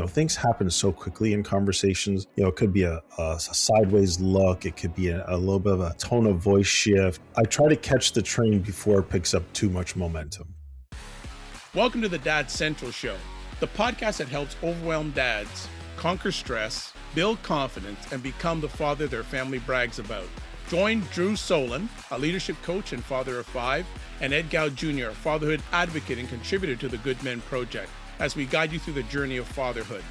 things happen so quickly in conversations. It could be a sideways look. It could be a little bit of a tone of voice shift. I try to catch the train before it picks up too much momentum. Welcome to the Dad Central Show, the podcast that helps overwhelmed dads conquer stress, build confidence, and become the father their family brags about. Join Drew Solon, a leadership coach and father of 5, and Ed Gow Jr., a fatherhood advocate and contributor to the Good Men Project, as we guide you through the journey of fatherhood.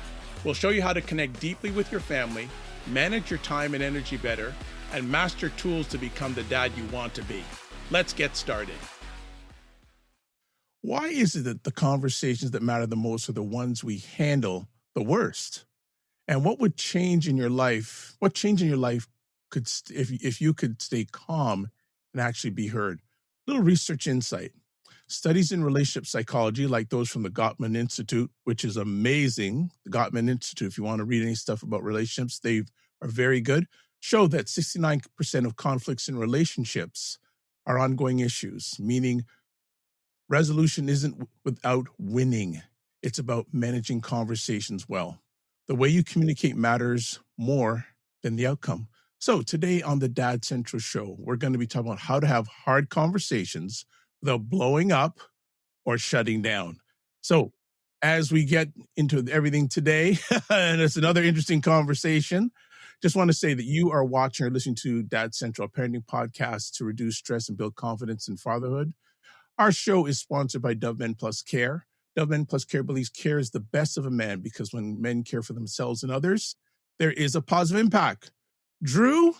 We'll show you how to connect deeply with your family, manage your time and energy better, and master tools to become the dad you want to be. Let's get started. Why is it that the conversations that matter the most are the ones we handle the worst? And what would change in your life? What change in your life could, if you could stay calm and actually be heard? Little research insight. Studies in relationship psychology, like those from the Gottman Institute, which is amazing. The Gottman Institute, if you want to read any stuff about relationships, they are very good, show that 69% of conflicts in relationships are ongoing issues, meaning resolution isn't without winning. It's about managing conversations well. The way you communicate matters more than the outcome. So today on the Dad Central Show, we're going to be talking about how to have hard conversations without blowing up or shutting down. So as we get into everything today, and it's another interesting conversation, just want to say that you are watching or listening to Dad Central, a parenting podcast to reduce stress and build confidence in fatherhood. Our show is sponsored by Dove Men Plus Care. Dove Men Plus Care believes care is the best of a man because when men care for themselves and others, there is a positive impact. Drew,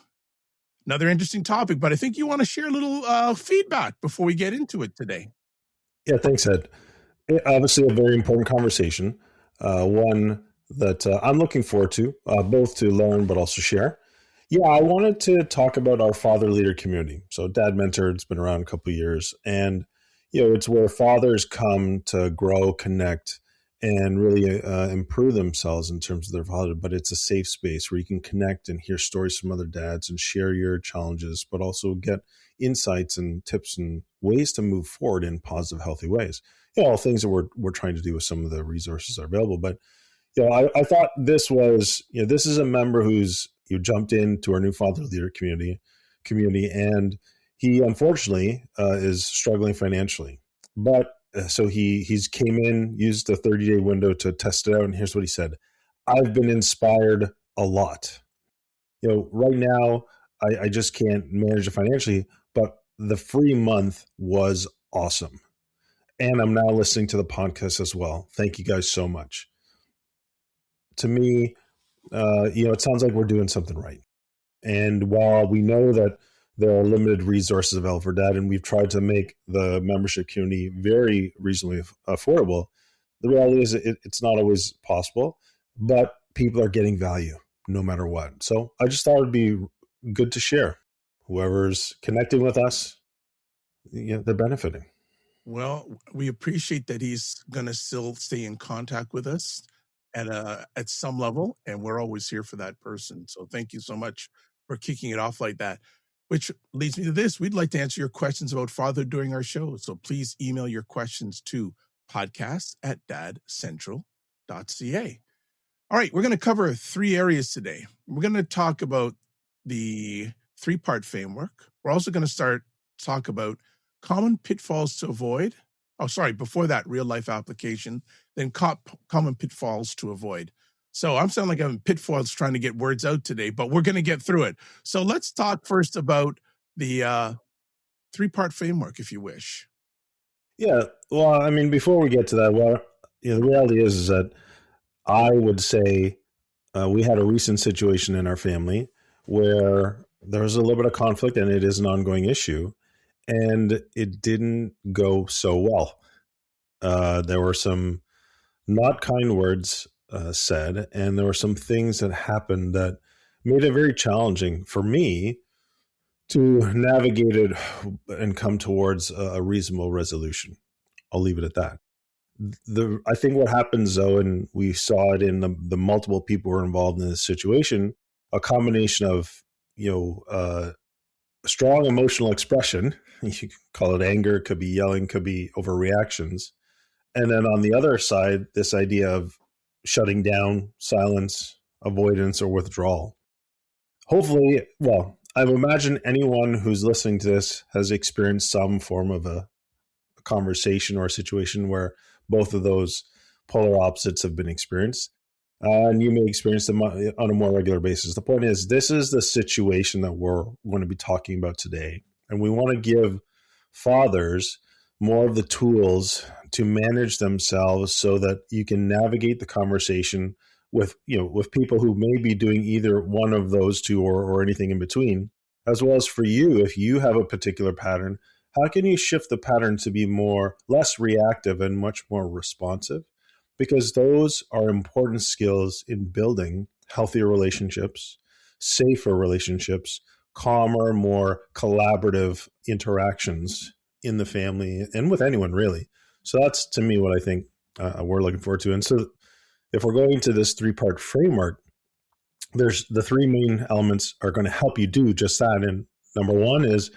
another interesting topic, but I think you want to share a little feedback before we get into it today. Yeah, thanks, Ed. Obviously, a very important conversation, one that I'm looking forward to, both to learn but also share. Yeah, I wanted to talk about our father leader community. So Dad Mentor, it's been around a couple of years, and it's where fathers come to grow, connect, and really improve themselves in terms of their fatherhood. But it's a safe space where you can connect and hear stories from other dads and share your challenges, but also get insights and tips and ways to move forward in positive, healthy ways. All things that we're trying to do with some of the resources that are available. But I thought this was, this is a member who's jumped into our new father leader community, and he unfortunately is struggling financially. But so he's came in, used the 30-day window to test it out, and here's what he said: "I've been inspired a lot. Right now I just can't manage it financially, but the free month was awesome, and I'm now listening to the podcast as well. Thank you guys so much." To me, it sounds like we're doing something right. And while we know that there are limited resources available for dad, and we've tried to make the membership community very reasonably affordable, the reality is it's not always possible, but people are getting value no matter what. So I just thought it'd be good to share. Whoever's connecting with us, they're benefiting. Well, we appreciate that he's going to still stay in contact with us at some level, and we're always here for that person. So thank you so much for kicking it off like that, which leads me to this. We'd like to answer your questions about fatherhood during our show. So please email your questions to podcast@dadcentral.ca. All right, we're going to cover 3 areas today. We're going to talk about the 3-part framework. We're also going to talk about common pitfalls to avoid. Before that, real life application, then common pitfalls to avoid. So I'm sounding like I'm pitfalls trying to get words out today, but we're going to get through it. So let's talk first about the 3-part framework, if you wish. Yeah. Well, I mean, before we get to that, the reality is that I would say we had a recent situation in our family where there was a little bit of conflict, and it is an ongoing issue, and it didn't go so well. There were some not kind words said, and there were some things that happened that made it very challenging for me to navigate it and come towards a reasonable resolution. I'll leave it at that. I think what happens, though, and we saw it in the multiple people who were involved in this situation, a combination of strong emotional expression. You could call it anger, it could be yelling, could be overreactions. And then on the other side, this idea of shutting down, silence, avoidance, or withdrawal. Hopefully, well, I imagine anyone who's listening to this has experienced some form of a conversation or a situation where both of those polar opposites have been experienced. And you may experience them on a more regular basis. The point is, this is the situation that we're going to be talking about today. And we want to give fathers more of the tools to manage themselves so that you can navigate the conversation with, with people who may be doing either one of those two or anything in between, as well as for you, if you have a particular pattern, how can you shift the pattern to be less reactive and much more responsive? Because those are important skills in building healthier relationships, safer relationships, calmer, more collaborative interactions in the family and with anyone, really. So that's, to me, what I think we're looking forward to. And so if we're going to this 3-part framework, there's the 3 main elements are going to help you do just that. And number 1 is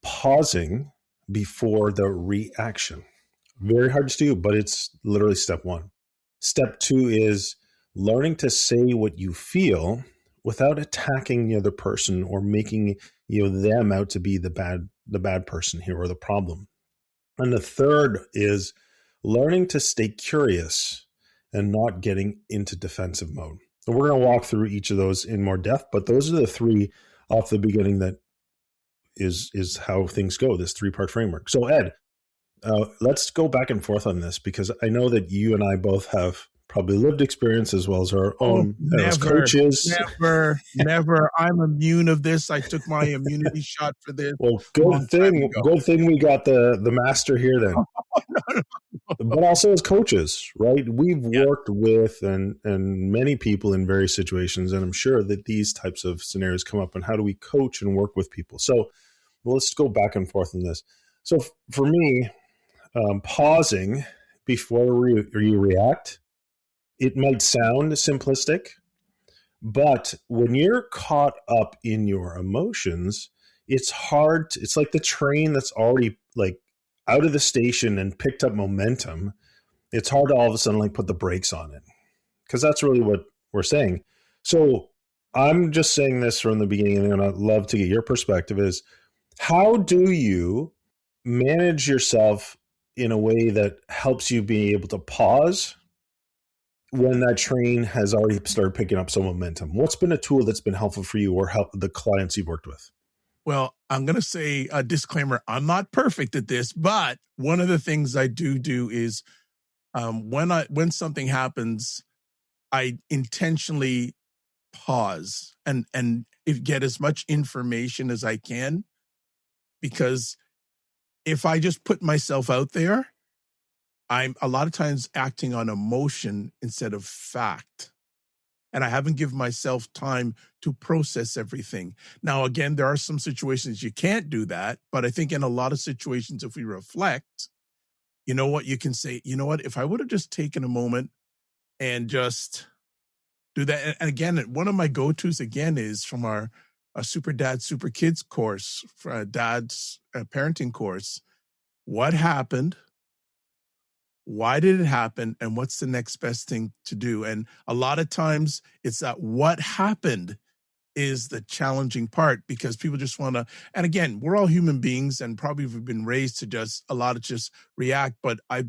pausing before the reaction. Very hard to do, but it's literally step 1. Step 2 is learning to say what you feel without attacking the other person or making them out to be the bad person here or the problem. And the third is learning to stay curious and not getting into defensive mode. So we're going to walk through each of those in more depth, but those are the 3 off the beginning that is how things go, this 3-part framework. So Ed, let's go back and forth on this, because I know that you and I both have probably lived experience as well as our own as coaches. Never. I'm immune of this. I took my immunity shot for this. Well, good thing we got the master here then. No. But also as coaches, right? We've worked with and many people in various situations, and I'm sure that these types of scenarios come up. And how do we coach and work with people? So let's go back and forth on this. So for me, pausing before you react, it might sound simplistic, but when you're caught up in your emotions, it's hard. It's like the train that's already like out of the station and picked up momentum. It's hard to all of a sudden put the brakes on it, because that's really what we're saying. So I'm just saying this from the beginning, and I'd love to get your perspective is, how do you manage yourself in a way that helps you be able to pause when that train has already started picking up some momentum? What's been a tool that's been helpful for you or help the clients you've worked with? Well, I'm going to say a disclaimer. I'm not perfect at this, but one of the things I do is when something happens, I intentionally pause and get as much information as I can, because if I just put myself out there, I'm a lot of times acting on emotion instead of fact. And I haven't given myself time to process everything. Now, again, there are some situations you can't do that, but I think in a lot of situations, if we reflect, you know what, you can say, you know what, if I would have just taken a moment and just do that. And again, one of my go-tos again is from our Super Dad, Super Kids course, for dad's parenting course. What happened? Why did it happen? And what's the next best thing to do? And a lot of times it's that what happened is the challenging part, because people just want to, and again, we're all human beings and probably we've been raised to just react. But I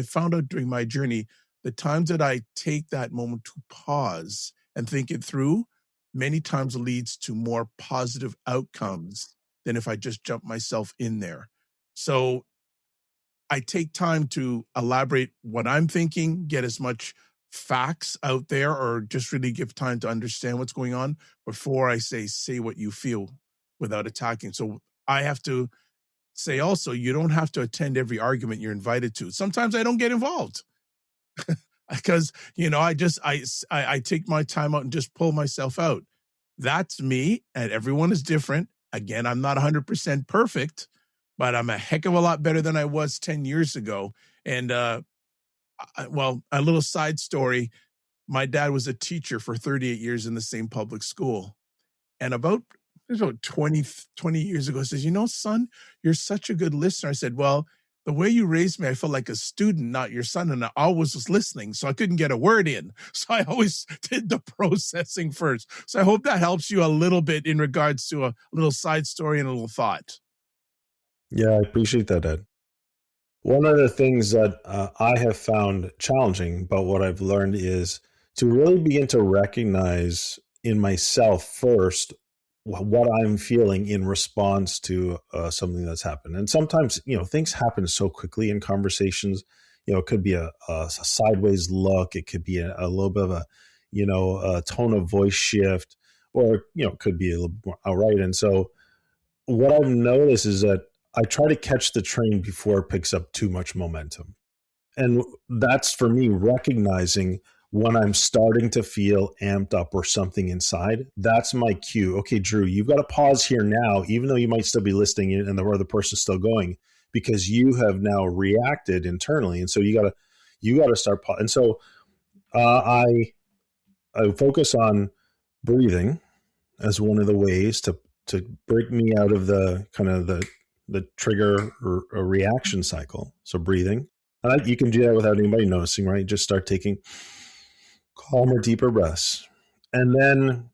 found out during my journey, the times that I take that moment to pause and think it through, many times leads to more positive outcomes than if I just jump myself in there. So I take time to elaborate what I'm thinking, get as much facts out there, or just really give time to understand what's going on before I say what you feel without attacking. So I have to say also, you don't have to attend every argument you're invited to. Sometimes I don't get involved because, I take my time out and just pull myself out. That's me, and everyone is different. Again, I'm not 100% perfect, but I'm a heck of a lot better than I was 10 years ago. And, a little side story. My dad was a teacher for 38 years in the same public school. And about 20 years ago, he says, son, you're such a good listener. I said, well, the way you raised me, I felt like a student, not your son, and I always was listening, so I couldn't get a word in. So I always did the processing first. So I hope that helps you a little bit in regards to a little side story and a little thought. Yeah, I appreciate that, Ed. One of the things that I have found challenging about what I've learned is to really begin to recognize in myself first what I'm feeling in response to something that's happened. And sometimes, things happen so quickly in conversations. It could be a sideways look. It could be a little bit of a tone of voice shift, or, it could be a little more outright. And so what I've noticed is that I try to catch the train before it picks up too much momentum. And that's for me recognizing when I'm starting to feel amped up or something inside. That's my cue. Okay, Drew, you've got to pause here now, even though you might still be listening and the other person's still going, because you have now reacted internally. And so you gotta start. And so I focus on breathing as one of the ways to break me out of the kind of the trigger or reaction cycle. So breathing, and you can do that without anybody noticing, right? Just start taking calmer, deeper breaths, and then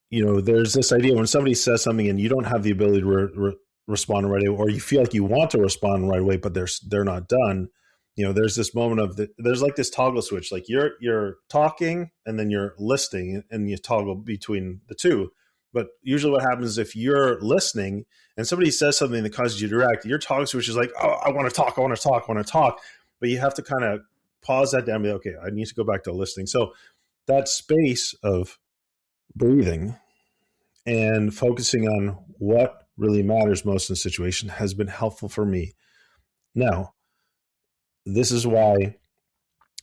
there's this idea when somebody says something and you don't have the ability to respond right away, or you feel like you want to respond right away, but they're not done. There's this moment of there's like this toggle switch, like you're talking and then you're listening, and you toggle between the two. But usually what happens is if you're listening and somebody says something that causes you to react, your toggle switch is like, oh, I want to talk, I want to talk, I want to talk. But you have to kind of pause that down and be, okay, I need to go back to listening. So that space of breathing and focusing on what really matters most in the situation has been helpful for me. Now, this is why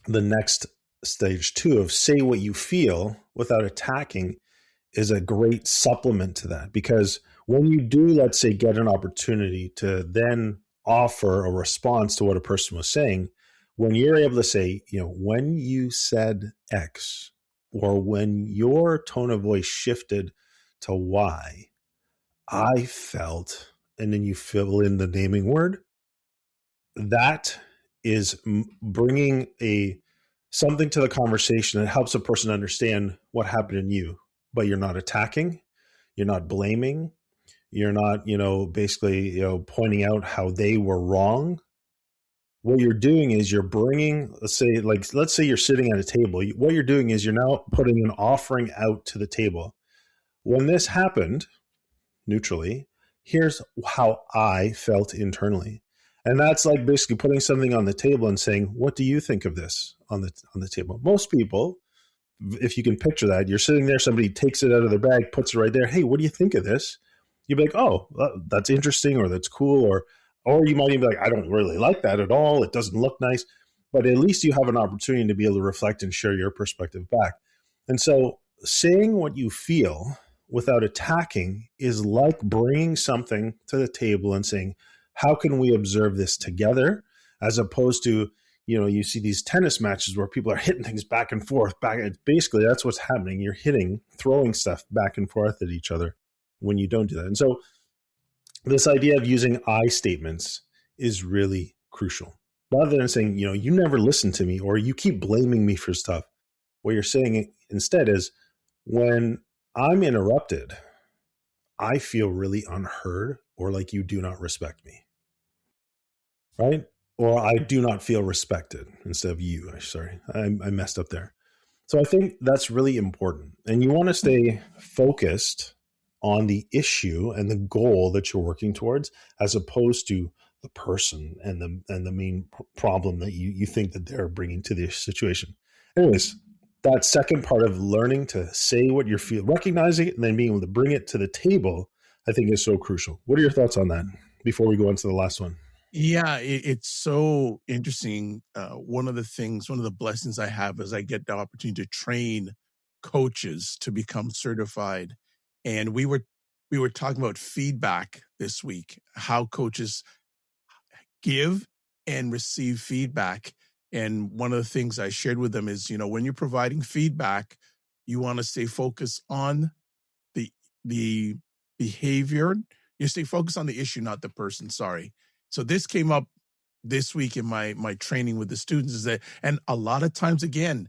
the next stage 2 of say what you feel without attacking is a great supplement to that. Because when you do, let's say, get an opportunity to then offer a response to what a person was saying, when you're able to say, when you said X, or when your tone of voice shifted to Y, I felt, and then you fill in the naming word, that is bringing something to the conversation that helps a person understand what happened in you. But you're not attacking, you're not blaming, you're not, basically, pointing out how they were wrong. What you're doing is you're bringing, let's say you're sitting at a table. What you're doing is you're now putting an offering out to the table. When this happened, neutrally, here's how I felt internally. And that's like basically putting something on the table and saying, what do you think of this on the table? Most people, if you can picture that, you're sitting there, somebody takes it out of their bag, puts it right there. Hey, what do you think of this? You'd be like, oh, that's interesting, or that's cool, or you might even be like, I don't really like that at all. It doesn't look nice. But at least you have an opportunity to be able to reflect and share your perspective back. And so saying what you feel without attacking is like bringing something to the table and saying, how can we observe this together? As opposed to, you see these tennis matches where people are hitting things back and forth. Basically, that's what's happening. You're throwing stuff back and forth at each other when you don't do that. And so this idea of using I statements is really crucial. Rather than saying, you never listen to me, or you keep blaming me for stuff, what you're saying instead is, when I'm interrupted, I feel really unheard, or like you do not respect me, right? Or I do not feel respected instead of you. Sorry, I messed up there. So I think that's really important. And you want to stay focused on the issue and the goal that you're working towards, as opposed to the person and the main problem that you think that they're bringing to the situation. Anyways, that second part of learning to say what you feel, recognizing it, and then being able to bring it to the table, I think is so crucial. What are your thoughts on that before we go into the last one? Yeah, it's so interesting. One of the blessings I have is I get the opportunity to train coaches to become certified. And we were talking about feedback this week, how coaches give and receive feedback. And one of the things I shared with them is, when you're providing feedback, you want to stay focused on the behavior. You stay focused on the issue, not the person. Sorry. So this came up this week in my training with the students is that, and a lot of times again,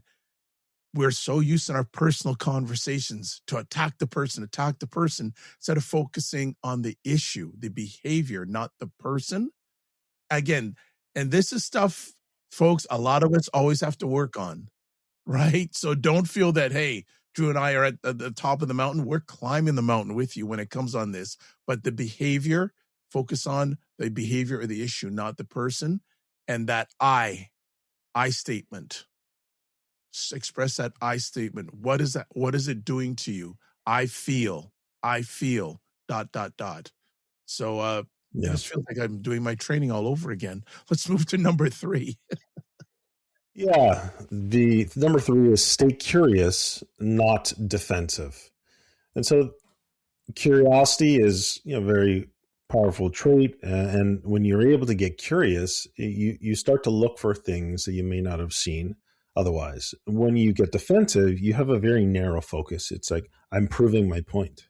we're so used in our personal conversations to attack the person, instead of focusing on the issue, the behavior, not the person. Again, and this is stuff, folks, a lot of us always have to work on, right? So don't feel that, hey, Drew and I are at the top of the mountain. We're climbing the mountain with you when it comes on this. But the behavior, focus on the behavior or the issue, not the person. And that I statement, express that I statement. What is that? What is it doing to you? I feel, dot, dot, dot. So Yeah. this feels like I'm doing my training all over again. Let's move to number 3. Yeah. The number 3 is stay curious, not defensive. And so curiosity is, a very powerful trait. And when you're able to get curious, you start to look for things that you may not have seen otherwise. When you get defensive, you have a very narrow focus. It's like, I'm proving my point,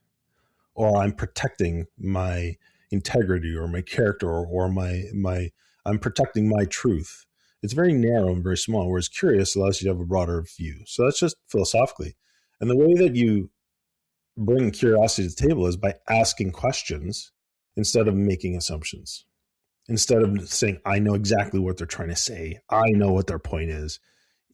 or I'm protecting my integrity or my character, or my I'm protecting my truth. It's very narrow and very small, whereas curious allows you to have a broader view. So that's just philosophically. And the way that you bring curiosity to the table is by asking questions instead of making assumptions. Instead of saying, I know exactly what they're trying to say, I know what their point is,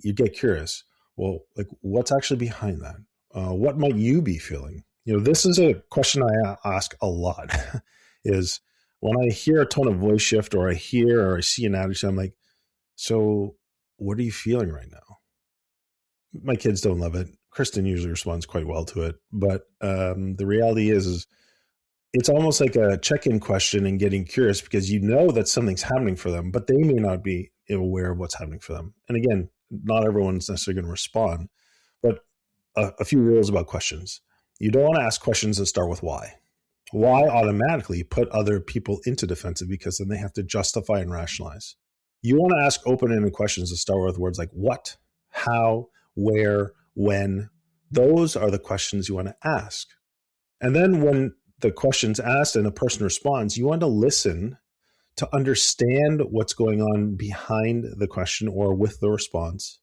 you get curious. Well, like, what's actually behind that? What might you be feeling? This is a question I ask a lot is when I hear a tone of voice shift, or I hear or I see an attitude, I'm like, so what are you feeling right now? My kids don't love it. Kristen usually responds quite well to it. But the reality is it's almost like a check-in question and getting curious, because you know that something's happening for them, but they may not be aware of what's happening for them. And again, not everyone's necessarily going to respond, but a few rules about questions. You don't want to ask questions that start with why. Why automatically put other people into defensive, because then they have to justify and rationalize. You want to ask open-ended questions that start with words like what, how, where, when. Those are the questions you want to ask. And then when the question's asked and a person responds, you want to listen to understand what's going on behind the question or with the response.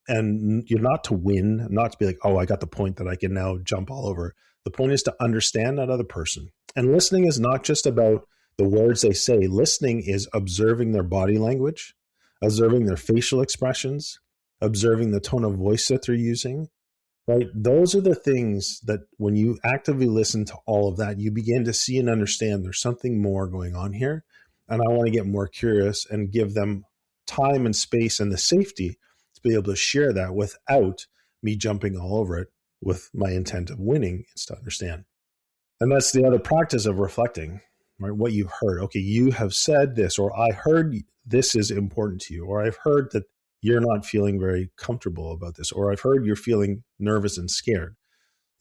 And you're not to win, not to be like, oh, I got the point that I can now jump all over. The point is to understand that other person. And listening is not just about the words they say. Listening is observing their body language, observing their facial expressions, observing the tone of voice that they're using, right? Those are the things that when you actively listen to all of that, you begin to see and understand there's something more going on here. And I want to get more curious and give them time and space and the safety to be able to share that without me jumping all over it with my intent of winning. It's to understand. And that's the other practice of reflecting, right? What you've heard. Okay, you have said this, or I heard this is important to you, or I've heard that you're not feeling very comfortable about this, or I've heard you're feeling nervous and scared.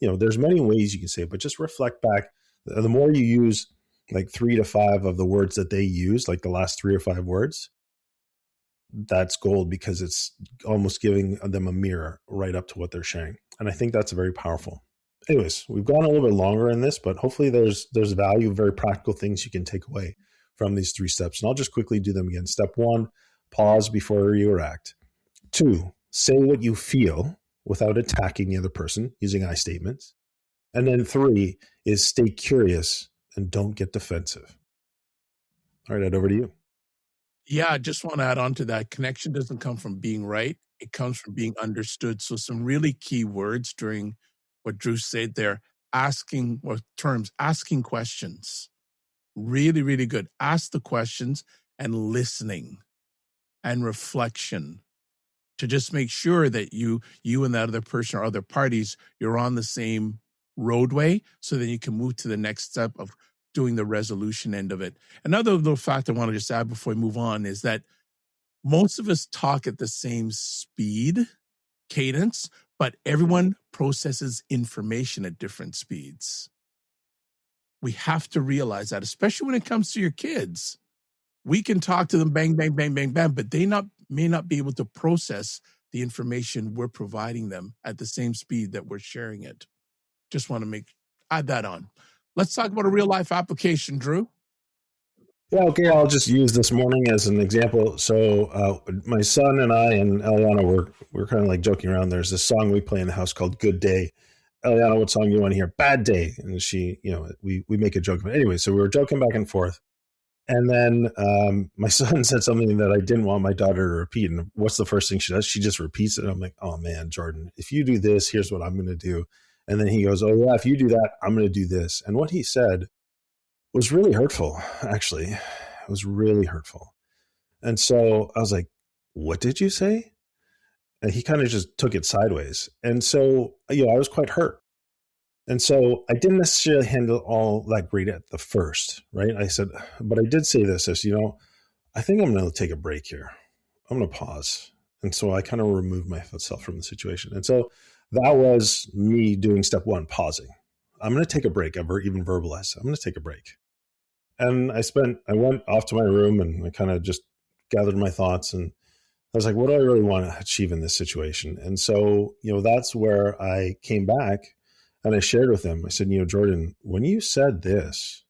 There's many ways you can say it, but just reflect back. The more you use like 3 to 5 of the words that they use, like the last 3 or 5 words, that's gold, because it's almost giving them a mirror right up to what they're sharing. And I think that's very powerful. Anyways, we've gone a little bit longer in this, but hopefully there's value, very practical things you can take away from these 3 steps. And I'll just quickly do them again. Step 1, pause before you react. 2, say what you feel without attacking the other person using I statements. And then 3 is stay curious and don't get defensive. All right, Ed, over to you. Yeah, I just want to add on to that. Connection doesn't come from being right. It comes from being understood. So some really key words during what Drew said there, asking questions. Really, really good. Ask the questions and listening and reflection to just make sure that you and that other person or other parties, you're on the same roadway, so then you can move to the next step of doing the resolution end of it. Another little fact I want to just add before we move on is that most of us talk at the same speed, cadence, but everyone processes information at different speeds. We have to realize that, especially when it comes to your kids. We can talk to them bang, bang, bang, bang, bang, but they may not be able to process the information we're providing them at the same speed that we're sharing it. Just want to add that on. Let's talk about a real life application, Drew. Yeah, okay, I'll just use this morning as an example. So my son and I and Eliana we're kind of like joking around. There's this song we play in the house called Good Day. Eliana, what song you want to hear? Bad Day. And she, we make a joke about it. Anyway, so we were joking back and forth. And then my son said something that I didn't want my daughter to repeat. And what's the first thing she does? She just repeats it. And I'm like, oh man, Jordan, if you do this, here's what I'm going to do. And then he goes, oh yeah, if you do that, I'm going to do this. And what he said was really hurtful, actually. It was really hurtful. And so I was like, what did you say? And he kind of just took it sideways. And so, I was quite hurt. And so I didn't necessarily handle all that great at the first, right? I said, but I did say this as, I think I'm going to take a break here. I'm going to pause. And so I kind of removed myself from the situation. And so that was me doing step one, pausing. I'm going to take a break. I've even verbalized, I'm going to take a break. And I went off to my room and I kind of just gathered my thoughts and I was like, what do I really want to achieve in this situation? And so, that's where I came back and I shared with him. I said, Jordan, when you said this,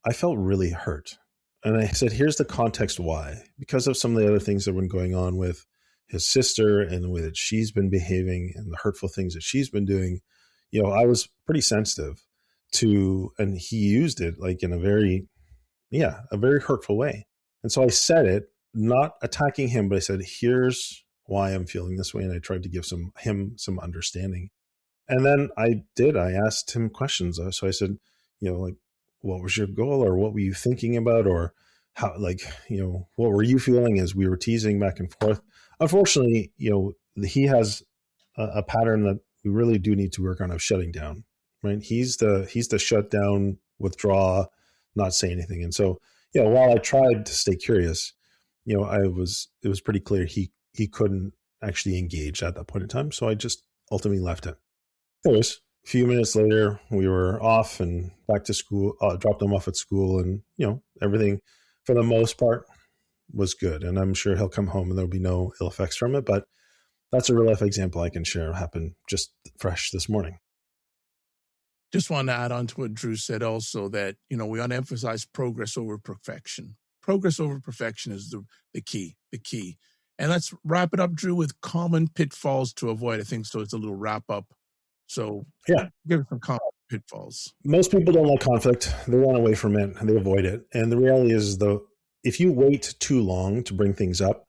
I felt really hurt. And I said, here's the context why. Because of some of the other things that have been going on with his sister and the way that she's been behaving and the hurtful things that she's been doing, I was pretty sensitive to, and he used it like in a very hurtful way. And so I said it, not attacking him, but I said, here's why I'm feeling this way. And I tried to give him some understanding. And then I asked him questions. So I said, like, what was your goal or what were you thinking about? Or how, what were you feeling as we were teasing back and forth? Unfortunately, he has a pattern that we really do need to work on of shutting down, right? He's the shut down, withdraw, not say anything. And so, while I tried to stay curious, it was pretty clear he couldn't actually engage at that point in time. So I just ultimately left it. Anyways, a few minutes later, we were off and back to school, dropped him off at school, and, everything for the most part was good. And I'm sure he'll come home and there'll be no ill effects from it. But that's a real life example I can share. Happened just fresh this morning. Just want to add on to what Drew said also that, we want to emphasize progress over perfection. Progress over perfection is the key. And let's wrap it up, Drew, with common pitfalls to avoid. I think so. It's a little wrap up. So yeah, give us some common pitfalls. Most people don't like conflict. They run away from it. They avoid it. And the reality is, though, if you wait too long to bring things up,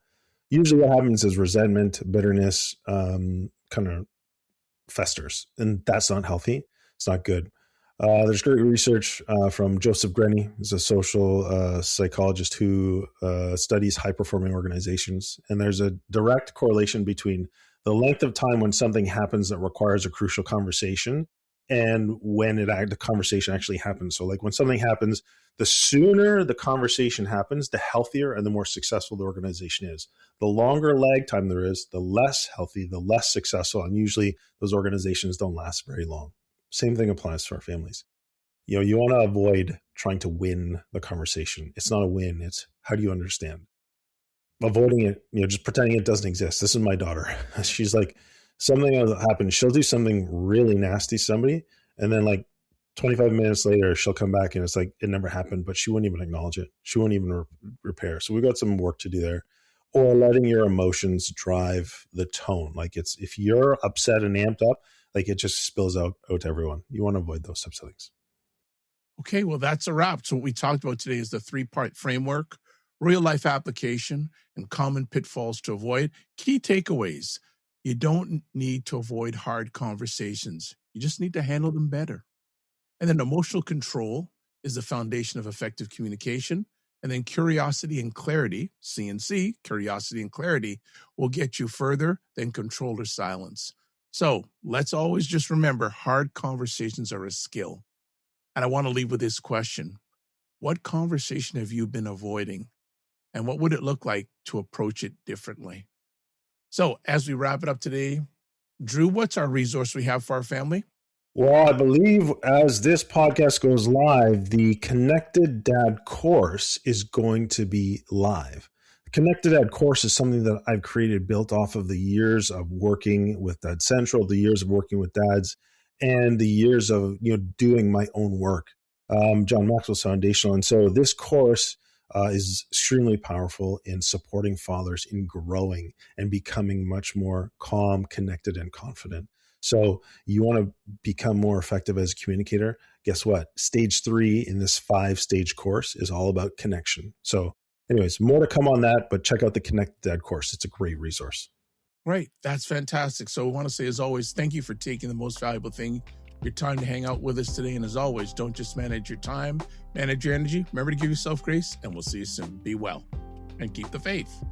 usually what happens is resentment, bitterness, kind of festers. And that's not healthy. It's not good. There's great research from Joseph Grenny, who's a social psychologist who studies high-performing organizations. And there's a direct correlation between the length of time when something happens that requires a crucial conversation and when the conversation actually happens. So like when something happens, the sooner the conversation happens, the healthier and the more successful the organization is. The longer lag time there is, the less healthy, the less successful, and usually those organizations don't last very long. Same thing applies to our families. You want to avoid trying to win the conversation. It's not a win. It's how do you understand? Avoiding it, just pretending it doesn't exist. This is my daughter. She's like, something will happen. She'll do something really nasty to somebody. And then like 25 minutes later, she'll come back and it's like, it never happened, but she wouldn't even acknowledge it. She won't even repair. So we got some work to do there. Or letting your emotions drive the tone. Like if you're upset and amped up, like it just spills out to everyone. You want to avoid those types of things. Okay, well, that's a wrap. So what we talked about today is the 3-part framework, real life application, and common pitfalls to avoid. Key takeaways. You don't need to avoid hard conversations. You just need to handle them better. And then emotional control is the foundation of effective communication. And then curiosity and clarity, C&C, curiosity and clarity, will get you further than control or silence. So let's always just remember hard conversations are a skill. And I want to leave with this question. What conversation have you been avoiding? And what would it look like to approach it differently? So as we wrap it up today, Drew, what's our resource we have for our family? Well, I believe as this podcast goes live, the Connected Dad course is going to be live. The Connected Dad course is something that I've created built off of the years of working with Dad Central, the years of working with dads, and the years of doing my own work. John Maxwell's foundational. And so this course is extremely powerful in supporting fathers in growing and becoming much more calm, connected, and confident. So you want to become more effective as a communicator. Guess what? Stage 3 in this 5-stage course is all about connection. So anyways, more to come on that, but check out the Connect Dad course. It's a great resource. Right. That's fantastic. So I want to say, as always, thank you for taking the most valuable thing, your time, to hang out with us today. And as always, don't just manage your time, manage your energy. Remember to give yourself grace, and we'll see you soon. Be well and keep the faith.